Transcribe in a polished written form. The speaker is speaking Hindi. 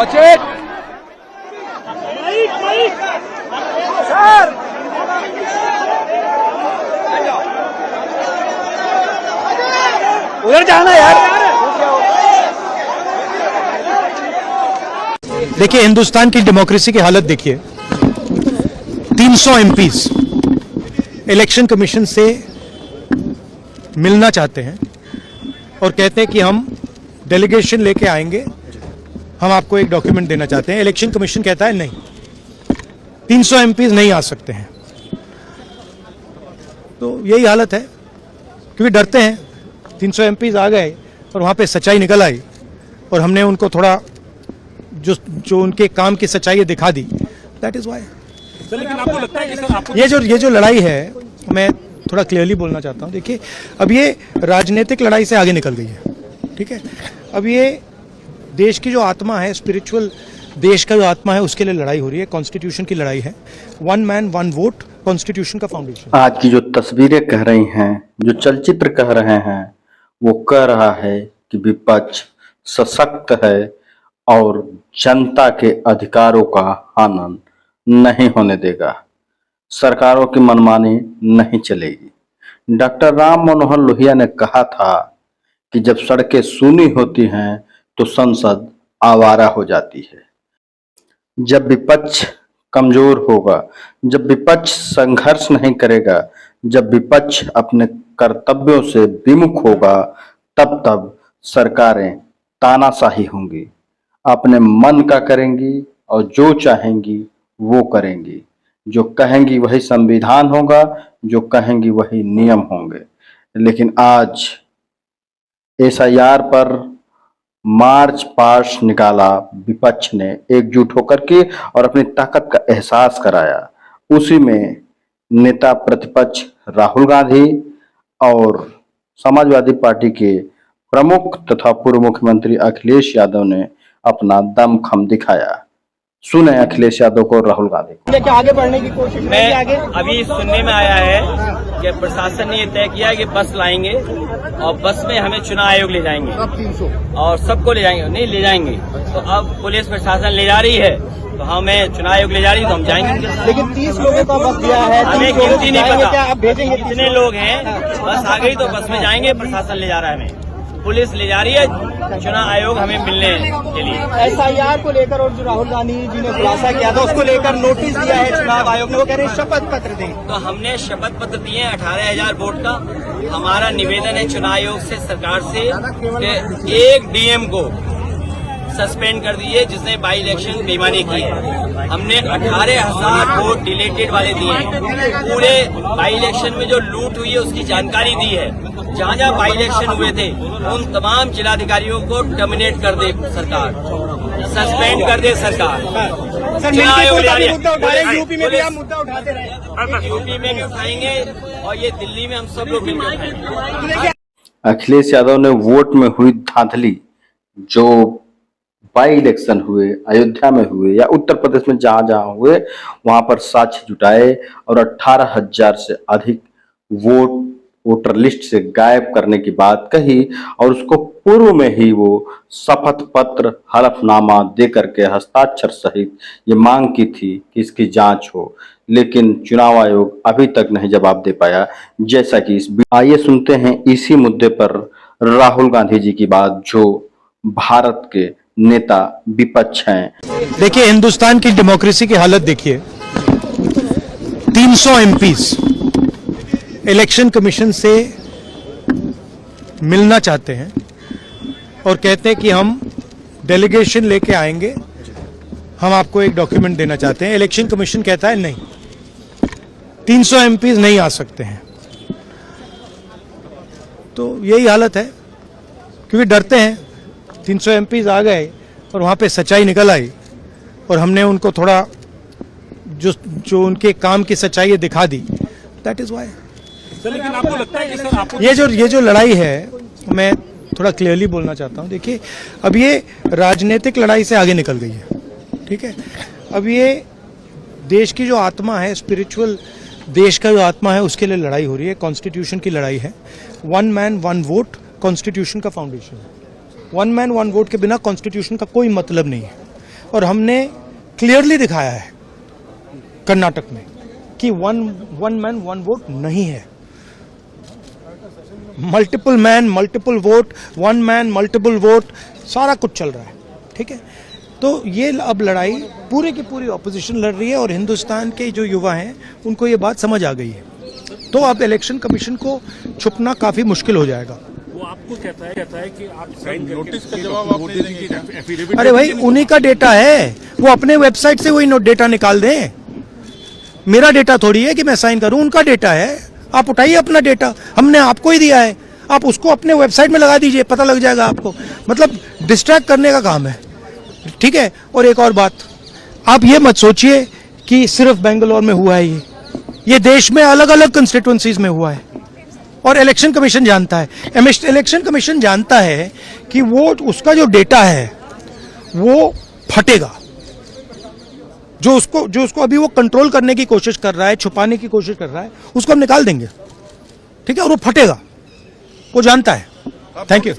Watch it! Sir! उधर जाना यार। देखिए, हिंदुस्तान की डेमोक्रेसी की हालत देखिए। 300 एमपीज इलेक्शन कमीशन से मिलना चाहते हैं और कहते हैं कि हम डेलीगेशन लेके आएंगे, हम आपको एक डॉक्यूमेंट देना चाहते हैं। इलेक्शन कमीशन कहता है नहीं, 300 एमपीज नहीं आ सकते हैं। तो यही हालत है, क्योंकि डरते हैं। 300 एमपीज आ गए और वहां पे सच्चाई निकल आई और हमने उनको थोड़ा जो उनके काम की सच्चाई दिखा दी। That is why. लेकिन आपको लगता है कि सर आपको ये जो लड़ाई है, मैं थोड़ा क्लियरली बोलना चाहता हूं। देखिए, अब ये राजनीतिक लड़ाई से आगे निकल गई है, ठीक है। अब ये देश की जो आत्मा है, स्पिरिचुअल देश का जो आत्मा है, उसके लिए लड़ाई हो रही है। कॉन्स्टिट्यूशन की लड़ाई है। 1 मैन 1 वोट, कॉन्स्टिट्यूशन का फाउंडेशन। आज की जो तस्वीरें कह रही हैं, जो चलचित्र कह रहे हैं, वो कह रहा है कि विपक्ष सशक्त है और जनता के अधिकारों का हनन नहीं होने देगा। सरकारों की मनमानी नहीं चलेगी। डॉक्टर राम मनोहर लोहिया ने कहा था कि जब सड़कें सूनी होती हैं तो संसद आवारा हो जाती है। जब विपक्ष कमजोर होगा, जब विपक्ष संघर्ष नहीं करेगा, जब विपक्ष अपने कर्तव्यों से विमुख होगा, तब सरकारें तानाशाही होंगी, अपने मन का करेंगी और जो चाहेंगी वो करेंगी। जो कहेंगी वही संविधान होगा, जो कहेंगी वही नियम होंगे। लेकिन आज SIR पर मार्च पास्ट निकाला विपक्ष ने एकजुट होकर के और अपनी ताकत का एहसास कराया। उसी में नेता प्रतिपक्ष राहुल गांधी और समाजवादी पार्टी के प्रमुख तथा पूर्व मुख्यमंत्री अखिलेश यादव ने अपना दमखम दिखाया। सुने अखिलेश यादव को, राहुल गांधी को। लेकिन आगे बढ़ने की कोशिश मैं आगे अभी सुनने में आया है कि प्रशासन ने ये तय किया है कि बस लाएंगे और बस में हमें चुनाव आयोग ले जाएंगे। अब 300 और सबको ले जाएंगे, नहीं ले जाएंगे। तो अब पुलिस प्रशासन ले जा रही है, तो हमें चुनाव आयोग ले जा रही है, तो हम जाएंगे। लेकिन 30 लोगों का बस दिया है, हमें गिनती नहीं क्या पता आप भेजेंगे? कितने लोग हैं। बस आ गई तो बस में जाएंगे। प्रशासन ले जा रहा है, हमें पुलिस ले जा रही है। चुनाव आयोग हमें मिलने के लिए SIR को लेकर और जो राहुल गांधी जी ने खुलासा किया था उसको लेकर नोटिस दिया है चुनाव आयोग ने। वो कह रहे हैं शपथ पत्र दें। तो हमने शपथ पत्र दिए 18,000 वोट का। हमारा निवेदन है चुनाव आयोग से, सरकार से, कि एक DM को सस्पेंड कर दिए जिसने बाई इलेक्शन बेईमानी की है। हमने 18,000 वोट डिलेटेड वाले दिए हैं। पूरे बाई इलेक्शन में जो लूट हुई है उसकी जानकारी दी है। जहां जहां बाई इलेक्शन हुए थे उन तमाम जिलाधिकारियों को टर्मिनेट कर दे सरकार, सस्पेंड कर दे सरकार। चुनाव आयोग ले रही है। यूपी में भी आप मुद्दा उठाते रहे। यूपी में भी उठाएंगे और ये दिल्ली में हम सब लोग मिलकर उठाएंगे। अखिलेश यादव ने वोट में हुई धांधली, जो बाई इलेक्शन हुए, अयोध्या में हुए या उत्तर प्रदेश में जहां जहां हुए, वहां पर साक्ष्य जुटाए और 18,000 से अधिक वोटर लिस्ट से गायब करने की बात कही और उसको पूर्व में ही वो शपथ पत्र, हलफनामा दे करके हस्ताक्षर सहित ये मांग की थी कि इसकी जांच हो। लेकिन चुनाव आयोग अभी तक नहीं जवाब दे पाया। जैसा कि आइए सुनते हैं इसी मुद्दे पर राहुल गांधी जी की बात, जो भारत के नेता विपक्ष हैं। देखिए, हिंदुस्तान की डेमोक्रेसी की हालत देखिए। 300 एमपीज इलेक्शन कमीशन से मिलना चाहते हैं और कहते हैं कि हम डेलीगेशन लेके आएंगे, हम आपको एक डॉक्यूमेंट देना चाहते हैं। इलेक्शन कमीशन कहता है नहीं, 300 एमपीज नहीं आ सकते हैं। तो यही हालत है, क्योंकि डरते हैं। 300 एमपीज आ गए और वहां पे सच्चाई निकल आई और हमने उनको थोड़ा जो उनके काम की सच्चाई दिखा दी। That is why. लेकिन आपको लगता है कि सर आपको ये जो लड़ाई है, मैं थोड़ा क्लियरली बोलना चाहता हूं। देखिए, अब ये राजनीतिक लड़ाई से आगे निकल गई है, ठीक है। अब ये देश की जो आत्मा है, स्पिरिचुअल देश का जो आत्मा है, उसके लिए लड़ाई हो रही है। कॉन्स्टिट्यूशन की लड़ाई है। 1 मैन 1 वोट, कॉन्स्टिट्यूशन का फाउंडेशन है। 1 मैन 1 वोट के बिना कॉन्स्टिट्यूशन का कोई मतलब नहीं है। और हमने क्लियरली दिखाया है कर्नाटक में कि वन मैन वन वोट नहीं है। Multiple man multiple vote, one man multiple vote, सारा कुछ चल रहा है। ठीक है, तो ये अब लड़ाई पूरी की पूरी ऑपोजिशन लड़ रही है और हिंदुस्तान के जो युवा हैं उनको ये बात समझ आ गई है। तो अब इलेक्शन कमीशन को छुपना काफी मुश्किल हो जाएगा। वो आपको कहता है कि आप नोटिस का जवाब आप नहीं देंगे, एफिडेविट। अरे भाई, उन्हीं का डेटा है, वो अपने वेबसाइट से वही डेटा निकाल दें। मेरा डेटा थोड़ी है कि मैं साइन करूं, उनका डेटा है। आप उठाइए अपना डेटा, हमने आपको ही दिया है, आप उसको अपने वेबसाइट में लगा दीजिए, पता लग जाएगा आपको। मतलब डिस्ट्रैक्ट करने का काम है। ठीक है, और एक और बात, आप ये मत सोचिए कि सिर्फ बेंगलोर में हुआ है ये देश में अलग अलग कंस्टिट्यूएंसीज में हुआ है और इलेक्शन कमीशन जानता है। इलेक्शन कमीशन जानता है कि वो उसका जो डेटा है वो फटेगा। जो उसको अभी वो कंट्रोल करने की कोशिश कर रहा है, छुपाने की कोशिश कर रहा है, उसको हम निकाल देंगे। ठीक है, और वो फटेगा, वो जानता है। Thank you.